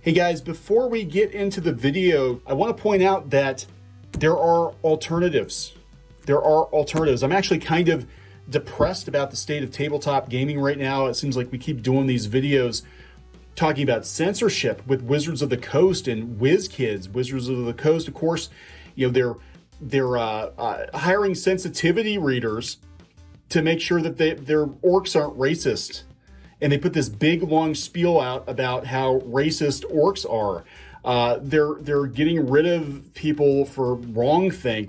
Hey guys, before we get into the video, I want to point out that there are alternatives. There are alternatives. I'm actually kind of depressed about the state of tabletop gaming right now. It seems like we keep doing these videos talking about censorship with Wizards of the Coast and WizKids. Wizards of the Coast, of course, you know, they're hiring sensitivity readers to make sure that their orcs aren't racist. And they put this big long spiel out about how racist orcs are. They're getting rid of people for wrongthink.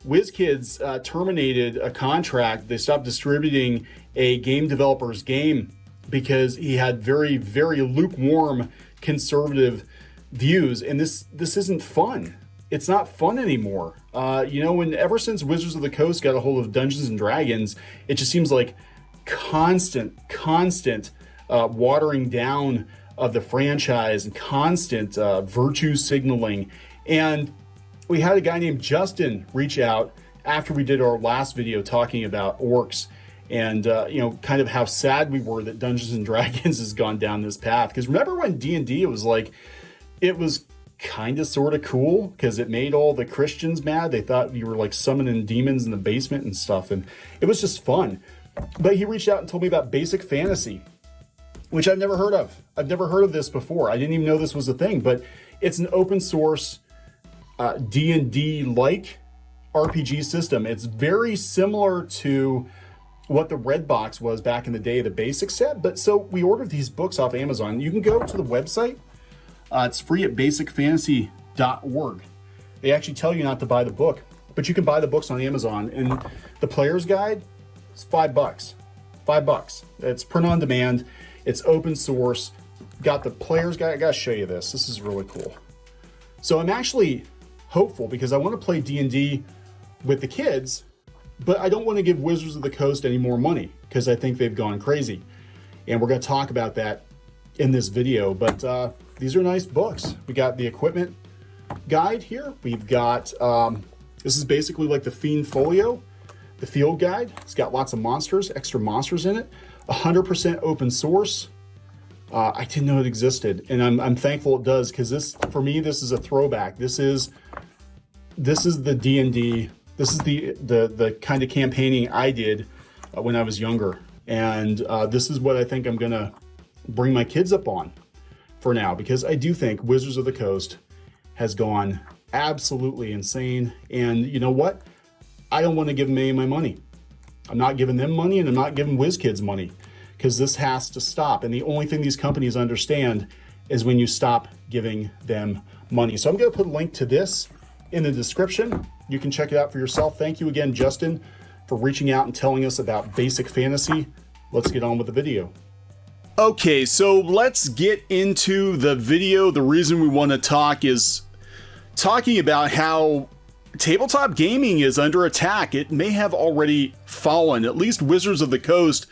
WizKids terminated a contract. They stopped distributing a game developer's game because he had very, very lukewarm conservative views. And this isn't fun. It's not fun anymore. You know, ever since Wizards of the Coast got a hold of Dungeons and Dragons, it just seems like constant watering down of the franchise and constant virtue signaling. And we had a guy named Justin reach out after we did our last video talking about orcs and you know, kind of how sad we were that Dungeons and Dragons has gone down this path. Because remember when DnD, it was kind of sort of cool because it made all the Christians mad. They thought you were like summoning demons in the basement and stuff, and it was just fun. But he reached out and told me about basic fantasy, which I've never heard of. I've never heard of this before. I didn't even know this was a thing, but it's an open source D&D like RPG system. It's very similar to what the Red Box was back in the day, the basic set. But so we ordered these books off Amazon. You can go to the website. It's free at basicfantasy.org. They actually tell you not to buy the book, but you can buy the books on Amazon. And the player's guide, it's $5. $5. It's print on demand. It's open source. Got the player's guide. I gotta show you this. This is really cool. So I'm actually hopeful because I want to play D&D with the kids, but I don't want to give Wizards of the Coast any more money because I think they've gone crazy. And we're going to talk about that in this video. But these are nice books. We got the equipment guide here. We've got, this is basically like the Fiend Folio, the field guide. It's got lots of monsters, extra monsters in it. 100% open source. I didn't know it existed, and I'm thankful it does, because this, for me, this is a throwback. This is the D&D. This is the kind of campaigning I did when I was younger, and this is what I think I'm gonna bring my kids up on for now, because I do think Wizards of the Coast has gone absolutely insane. And you know what? I don't want to give them any of my money. I'm not giving them money, and I'm not giving WizKids money, because this has to stop. And the only thing these companies understand is when you stop giving them money. So I'm going to put a link to this in the description. You can check it out for yourself. Thank you again, Justin, for reaching out and telling us about Basic Fantasy. Let's get on with the video. Okay, so let's get into the video. The reason we want to talk is talking about how tabletop gaming is under attack. It may have already fallen. At least Wizards of the Coast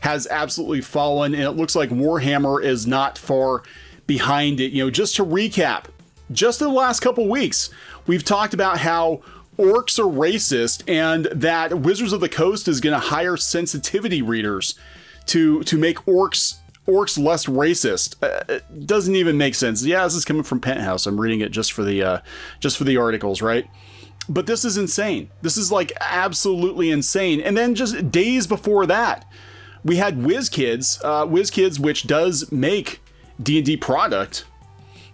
has absolutely fallen, and it looks like Warhammer is not far behind it. You know, just to recap, just in the last couple weeks, we've talked about how orcs are racist and that Wizards of the Coast is going to hire sensitivity readers to make orcs less racist. It doesn't even make sense. Yeah, this is coming from Penthouse. I'm reading it just for the articles, right? But this is insane. This is like absolutely insane. And then just days before that, we had WizKids, which does make D&D product.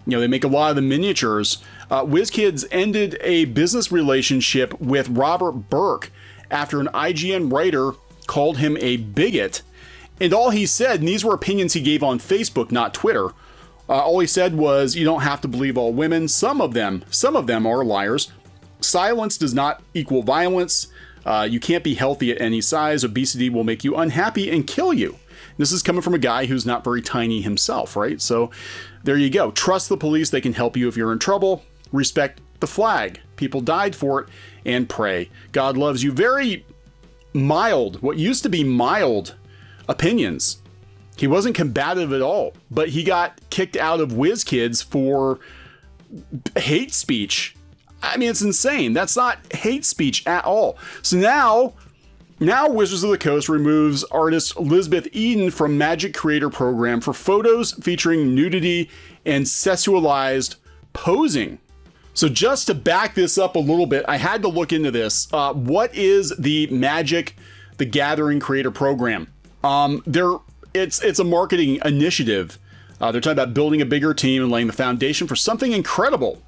You know, they make a lot of the miniatures. WizKids ended a business relationship with Robert Burke after an IGN writer called him a bigot. And all he said, and these were opinions he gave on Facebook, not Twitter. All he said was, you don't have to believe all women. Some of them are liars. Silence does not equal violence. You can't be healthy at any size. Obesity will make you unhappy and kill you. This is coming from a guy who's not very tiny himself, right? So there you go. Trust the police. They can help you if you're in trouble. Respect the flag. People died for it. And pray. God loves you. Very mild, what used to be mild opinions. He wasn't combative at all, but he got kicked out of WizKids for hate speech. I mean, it's insane. That's not hate speech at all. So now Now Wizards of the Coast removes artist Elizabeth Eden from Magic Creator Program for photos featuring nudity and sexualized posing. So just to back this up a little bit, I had to look into this. What is the Magic the Gathering Creator Program? It's a marketing initiative. They're talking about building a bigger team and laying the foundation for something incredible.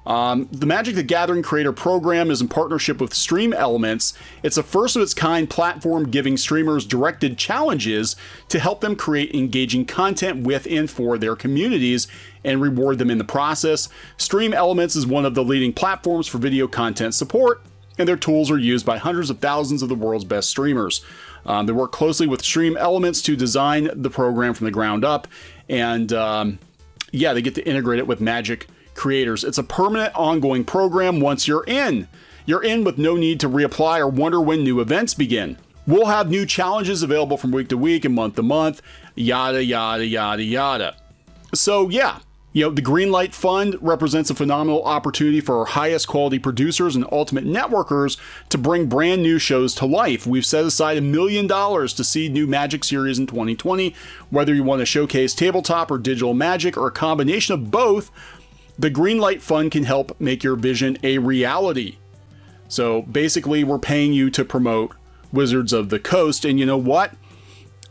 The Magic the Gathering Creator Program is in partnership with Stream Elements. It's a first of its kind platform giving streamers directed challenges to help them create engaging content with and for their communities and reward them in the process. Stream Elements is one of the leading platforms for video content support, and their tools are used by hundreds of thousands of the world's best streamers. They work closely with Stream Elements to design the program from the ground up, and they get to integrate it with Magic creators. It's a permanent, ongoing program once you're in. You're in with no need to reapply or wonder when new events begin. We'll have new challenges available from week to week and month to month, yada, yada, yada, yada. So yeah, the Greenlight Fund represents a phenomenal opportunity for our highest quality producers and ultimate networkers to bring brand new shows to life. We've set aside $1 million to seed new Magic series in 2020. Whether you want to showcase tabletop or digital Magic or a combination of both, the Greenlight Fund can help make your vision a reality. So basically, we're paying you to promote Wizards of the Coast, and you know what?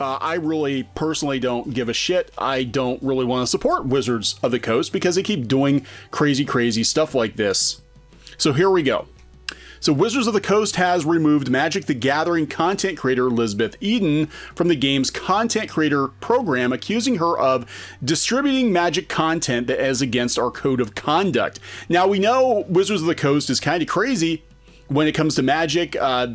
I really personally don't give a shit. I don't really want to support Wizards of the Coast because they keep doing crazy stuff like this. So here we go. So Wizards of the Coast has removed Magic the Gathering content creator Elizabeth Eden from the game's content creator program, accusing her of distributing Magic content that is against our code of conduct. Now, we know Wizards of the Coast is kind of crazy when it comes to Magic. I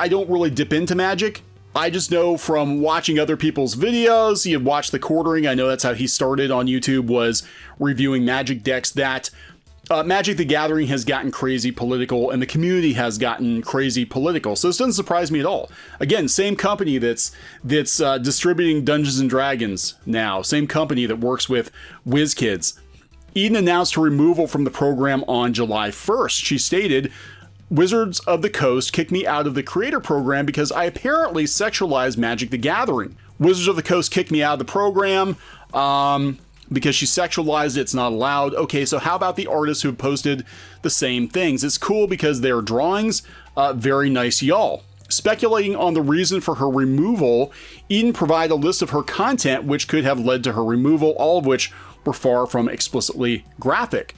don't really dip into Magic. I just know from watching other people's videos, you've watched The Quartering, I know that's how he started on YouTube, was reviewing Magic decks, that Magic the Gathering has gotten crazy political and the community has gotten crazy political. So this doesn't surprise me at all. Again, same company that's distributing Dungeons and Dragons now, same company that works with WizKids. Eden announced her removal from the program on July 1st. She stated, "Wizards of the Coast kicked me out of the creator program because I apparently sexualized Magic the Gathering. Wizards of the Coast kicked me out of the program because she sexualized it. It's not allowed." Okay, so how about the artists who have posted the same things? It's cool because they're drawings. Very nice, y'all. Speculating on the reason for her removal, Eden provided a list of her content which could have led to her removal, all of which were far from explicitly graphic.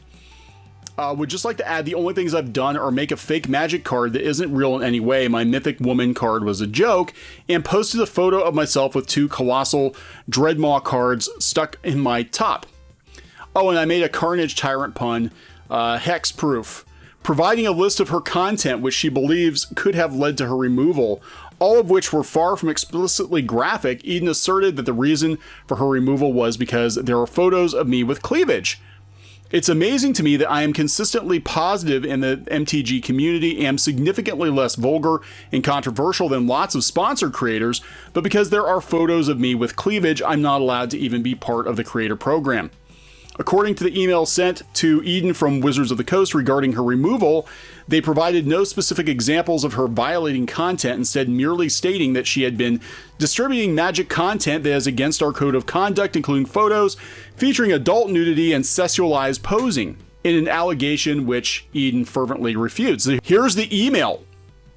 Would just like to add, the only things I've done are make a fake Magic card that isn't real in any way. My Mythic Woman card was a joke, and posted a photo of myself with 2 colossal Dreadmaw cards stuck in my top. Oh, and I made a Carnage Tyrant pun, hex proof, providing a list of her content which she believes could have led to her removal, all of which were far from explicitly graphic. Eden asserted that the reason for her removal was because there are photos of me with cleavage. It's amazing to me that I am consistently positive in the MTG community, am significantly less vulgar and controversial than lots of sponsored creators, but because there are photos of me with cleavage, I'm not allowed to even be part of the creator program. According to the email sent to Eden from Wizards of the Coast regarding her removal, they provided no specific examples of her violating content, instead merely stating that she had been distributing Magic content that is against our code of conduct, including photos featuring adult nudity and sexualized posing, in an allegation which Eden fervently refutes. Here's the email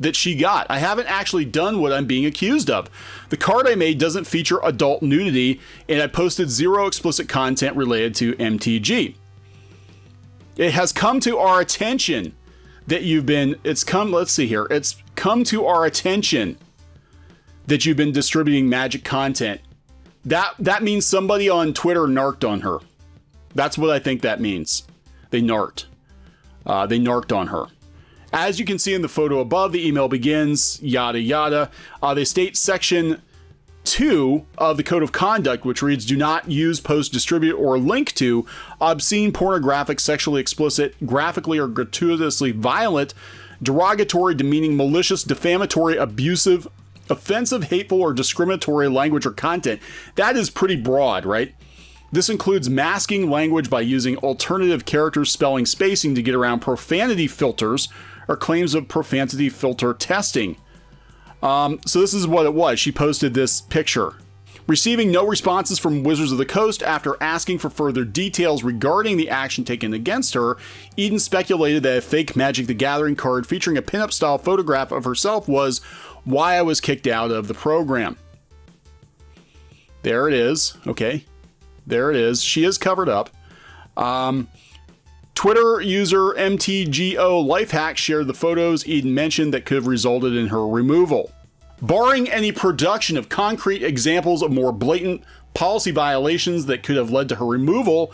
that she got. "I haven't actually done what I'm being accused of. The card I made doesn't feature adult nudity, and I posted 0 explicit content related to MTG. It has come to our attention that it's come to our attention that you've been distributing Magic content." That means somebody on Twitter narked on her. That's what I think that means. They narked. They narked on her. As you can see in the photo above, the email begins, yada yada. They state section 2 of the Code of Conduct, which reads, "Do not use, post, distribute, or link to obscene, pornographic, sexually explicit, graphically or gratuitously violent, derogatory, demeaning, malicious, defamatory, abusive, offensive, hateful, or discriminatory language or content." That is pretty broad, right? This includes masking language by using alternative character spelling spacing to get around profanity filters or claims of profanity filter testing. So this is what it was. She posted this picture. Receiving no responses from Wizards of the Coast after asking for further details regarding the action taken against her, Eden speculated that a fake Magic the Gathering card featuring a pinup style photograph of herself was why I was kicked out of the program. There it is. Okay. There it is. She is covered up. Twitter user MTGO Lifehack shared the photos Eden mentioned that could have resulted in her removal. Barring any production of concrete examples of more blatant policy violations that could have led to her removal,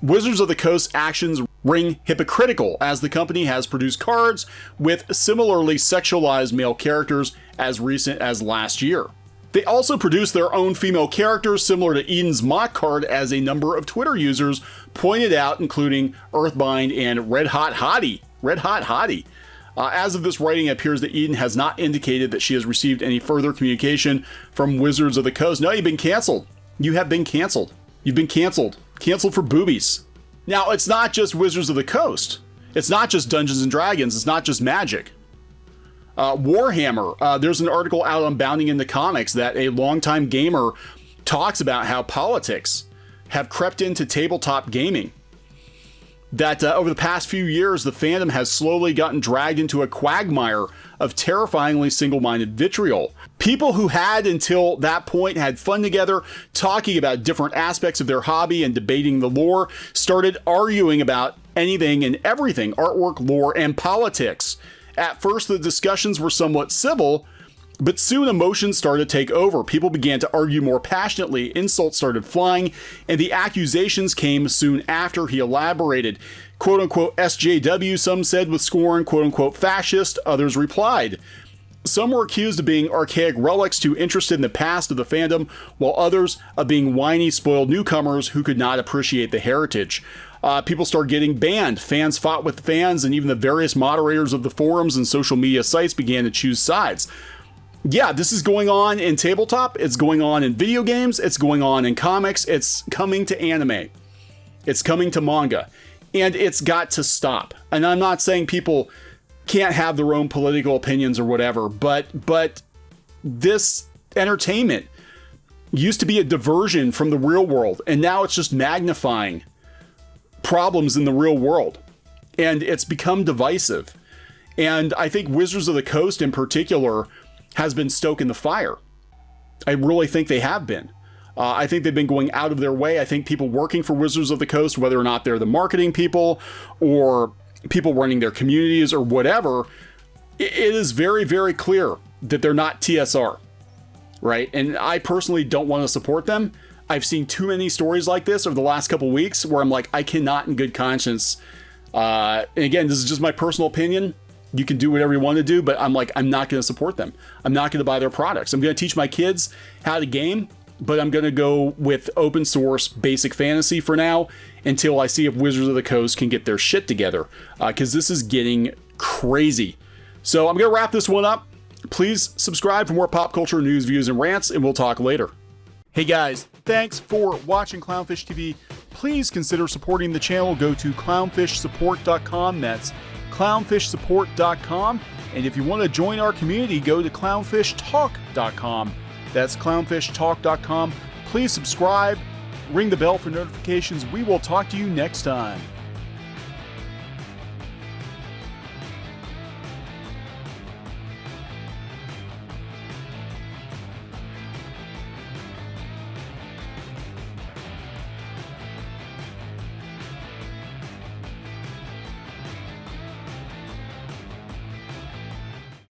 Wizards of the Coast's actions ring hypocritical, as the company has produced cards with similarly sexualized male characters as recent as last year. They also produced their own female characters similar to Eden's mock card, as a number of Twitter users pointed out, including Earthbind and Red Hot Hottie. As of this writing, it appears that Eden has not indicated that she has received any further communication from Wizards of the Coast. No, you've been canceled. You have been canceled. You've been canceled. Canceled for boobies. Now, it's not just Wizards of the Coast. It's not just Dungeons and Dragons. It's not just Magic. Warhammer. There's an article out on Bounding into Comics that a longtime gamer talks about how politics have crept into tabletop gaming. That over the past few years, the fandom has slowly gotten dragged into a quagmire of terrifyingly single-minded vitriol. People who had until that point had fun together, talking about different aspects of their hobby and debating the lore, started arguing about anything and everything, artwork, lore, and politics. At first, the discussions were somewhat civil, but soon emotions started to take over. People began to argue more passionately, insults started flying, and the accusations came soon after. He elaborated. Quote-unquote SJW, some said with scorn, quote-unquote fascist, others replied. Some were accused of being archaic relics too interested in the past of the fandom, while others of being whiny, spoiled newcomers who could not appreciate the heritage. People started getting banned. Fans fought with fans, and even the various moderators of the forums and social media sites began to choose sides. Yeah, this is going on in tabletop, it's going on in video games, it's going on in comics, it's coming to anime, it's coming to manga, and it's got to stop. And I'm not saying people can't have their own political opinions or whatever, but this entertainment used to be a diversion from the real world, and now it's just magnifying problems in the real world, and it's become divisive. And I think Wizards of the Coast in particular has been stoking the fire. I really think they have been. I think they've been going out of their way. I think people working for Wizards of the Coast, whether or not they're the marketing people or people running their communities or whatever, it is very, very clear that they're not TSR, right? And I personally don't want to support them. I've seen too many stories like this over the last couple of weeks where I'm like, I cannot in good conscience. And again, this is just my personal opinion. You can do whatever you want to do, but I'm like, I'm not going to support them. I'm not going to buy their products. I'm going to teach my kids how to game, but I'm going to go with open source basic fantasy for now until I see if Wizards of the Coast can get their shit together, because this is getting crazy. So I'm going to wrap this one up. Please subscribe for more pop culture news, views, and rants, and we'll talk later. Hey guys, thanks for watching Clownfish TV. Please consider supporting the channel. Go to clownfishsupport.com. That's clownfishsupport.com. And if you want to join our community, go to clownfishtalk.com. That's clownfishtalk.com. Please subscribe, ring the bell for notifications. We will talk to you next time.